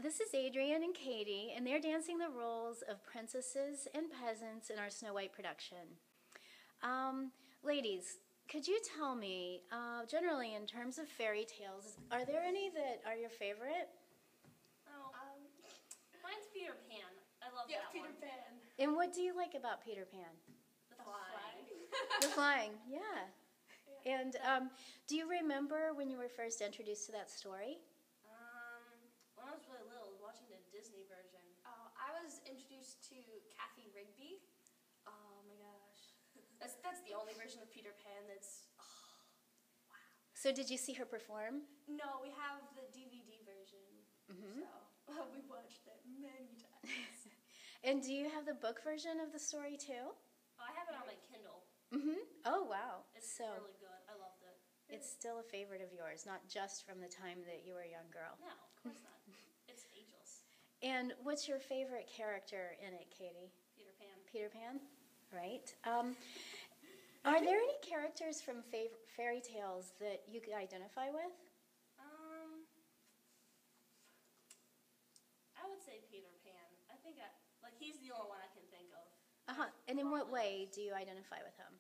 This is Adrienne and Katie, and they're dancing the roles of princesses and peasants in our Snow White production. Ladies, could you tell me, generally in terms of fairy tales, are there any that are your favorite? Oh, mine's Peter Pan. I love yeah, that Peter one. Pan. And what do you like about Peter Pan? The flying. The flying, yeah. And do you remember when you were first introduced to that story? When I was really little, I was watching the Disney version. Oh, I was introduced to Kathy Rigby. Oh my gosh. That's the only version of Peter Pan that's, oh, wow. So did you see her perform? No, we have the DVD version, so we watched it many times. And do you have the book version of the story too? Oh, I have it on my Kindle. Oh, wow. It's so really good. I loved it. it's still a favorite of yours, not just from the time that you were a young girl. No, of course not. It's ageless. And what's your favorite character in it, Katie? Peter Pan. Peter Pan? Right. Are there any characters from fairy tales that you could identify with? I would say Peter Pan. I think he's the only one I can think of. And in what way do you identify with him?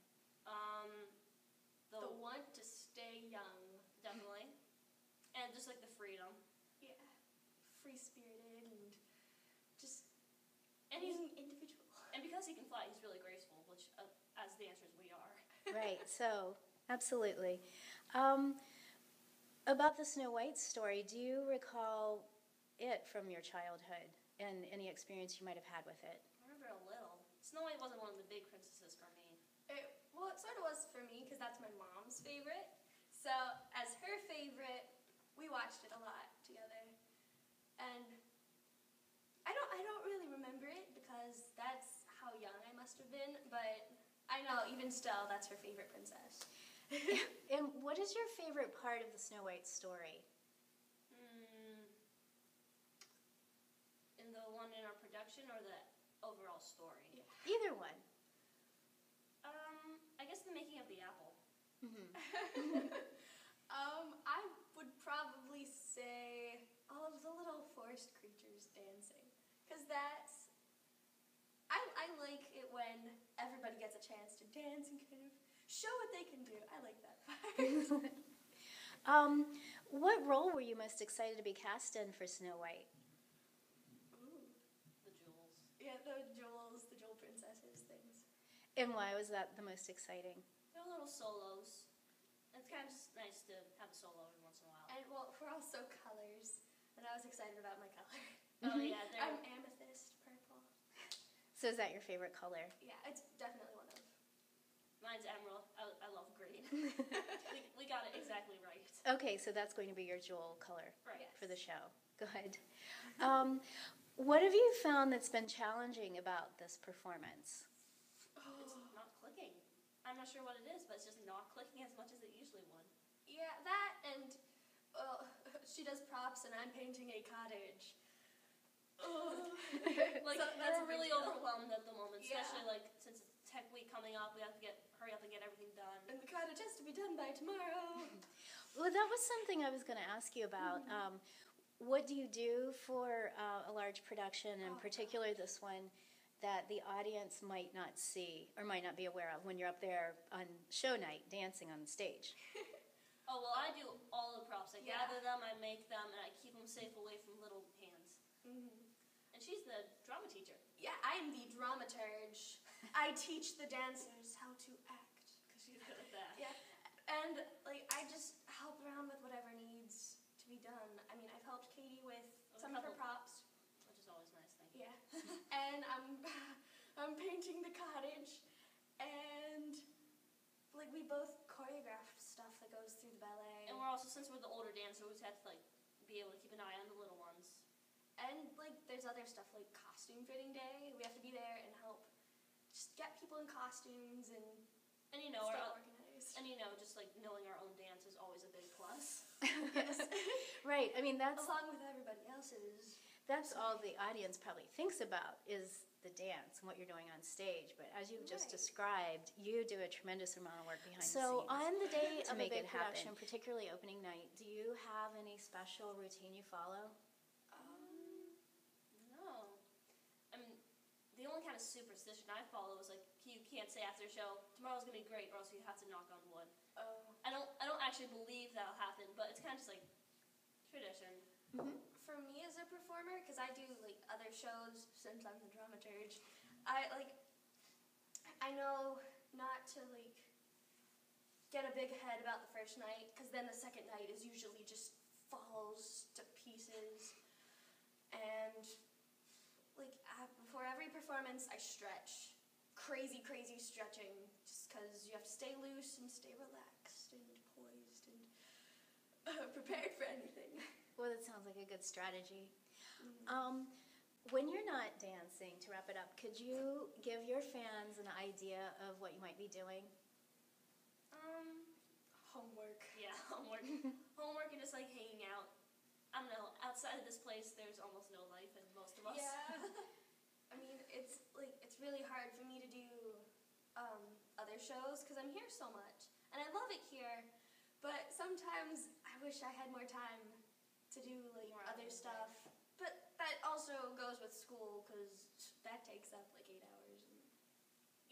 The want to stay young. Definitely. And just like the freedom. Yeah. Free-spirited and just being individual. And because he can fly, he's really graceful, which, as dancers, we are. Right, so, absolutely. About the Snow White story, do you recall it from your childhood and any experience you might have had with it? I remember a little. Snow White wasn't one of the big princesses for me. Well, it sort of was for me because that's my mom's favorite. So, as her favorite, we watched it a lot together. And I don't really remember it because that's how young I must have been, but I know even still that's her favorite princess. And what is your favorite part of the Snow White story? In the one in our production or the overall story? Yeah. Either one. I guess the making of the apple. I would probably say all of the little forest creatures dancing, because that's, I like it when everybody gets a chance to dance and kind of show what they can do. I like that part. What role were you most excited to be cast in for Snow White? Ooh. The jewels. Yeah, the jewels, the jewel princesses things. And why was that the most exciting? They're little solos. It's kind of just nice to have a solo every once in a while. And, well, we're also colors, and I was excited about my color. Oh, yeah. I'm amethyst purple. So is that your favorite color? Yeah, it's definitely one of. Mine's emerald. I love green. we got it exactly right. Okay, so that's going to be your jewel color Right. for the show. Good. What have you found that's been challenging about this performance? It's not clicking. I'm not sure what it is, but it's just not clicking as much as it usually would. Yeah, that and, well, she does props and I'm painting a cottage. We're really overwhelmed at the moment, Yeah. especially since it's Tech Week coming up, we have to hurry up and get everything done. And the cottage has to be done by tomorrow. Well, that was something I was going to ask you about. What do you do for a large production, in particular this one, that the audience might not see or might not be aware of when you're up there on show night dancing on the stage? Oh, well, I do all the props. I gather them, I make them, and I keep them safe away from little hands. And she's the drama teacher. Yeah, I am the dramaturge. I teach the dancers how to act. Because she's good at that. Yeah, and I just help around with whatever needs to be done. I mean, I've helped Katie with some of her props. Which is always nice, thank you. Yeah, and I'm painting the cottage, and we both choreographed stuff that goes through the ballet. And we're also, since we're the older dancers, we just have to be able to keep an eye on the little ones. And there's other stuff like costume fitting day. We have to be there and help just get people in costumes and stay organized. And just knowing our own dance is always a big plus. Yes. Right. I mean, along with everybody else's. That's all the audience probably thinks about is the dance and what you're doing on stage. But as you've just described, you do a tremendous amount of work behind the scenes. So on the day of a big production, particularly opening night, do you have any special routine you follow? the only kind of superstition I follow is like you can't say after a show, tomorrow's gonna be great, or else you have to knock on wood. Oh. I don't actually believe that'll happen, but it's kind of just like tradition. For me as a performer, because I do like other shows since I'm the dramaturge, I know not to like get a big head about the first night, because then the second night is usually just falls to pieces. And like before every performance, I stretch, crazy stretching, just because you have to stay loose and stay relaxed and poised and prepared for anything. Well, that sounds like a good strategy. When you're not dancing, to wrap it up, could you give your fans an idea of what you might be doing? Homework. Yeah, homework. Homework and just like hanging out. I don't know, outside of this place, there's almost no life in most of us. Yeah. I mean, it's really hard for me to do other shows because I'm here so much. And I love it here, but sometimes I wish I had more time to do like other stuff. But that also goes with school because that takes up like 8 hours. And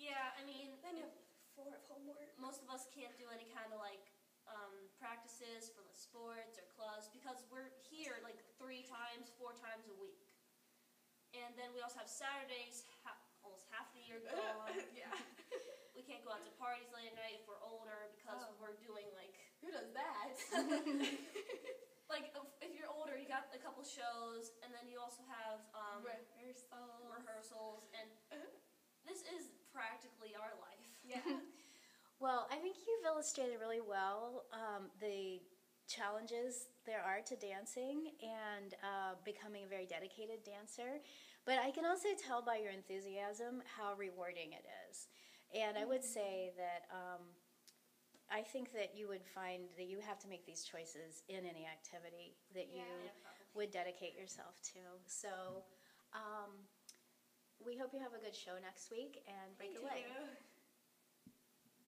Yeah, I mean, then you have 4 of homework. most of us can't do any kind of like practices for the sports or clubs because we're here like 3 times, 4 times a week. And then we also have Saturdays, almost half the year gone. Yeah. We can't go out to parties late at night if we're older because we're doing like, Who does that? like if you're older, you got a couple shows, and then you also have rehearsals, and this is practically our life. Yeah. Well, I think you've illustrated really well the challenges there are to dancing and becoming a very dedicated dancer. But I can also tell by your enthusiasm how rewarding it is. And I would say that I think that you would find that you have to make these choices in any activity that you would dedicate yourself to. So we hope you have a good show next week and break a leg. Thank you.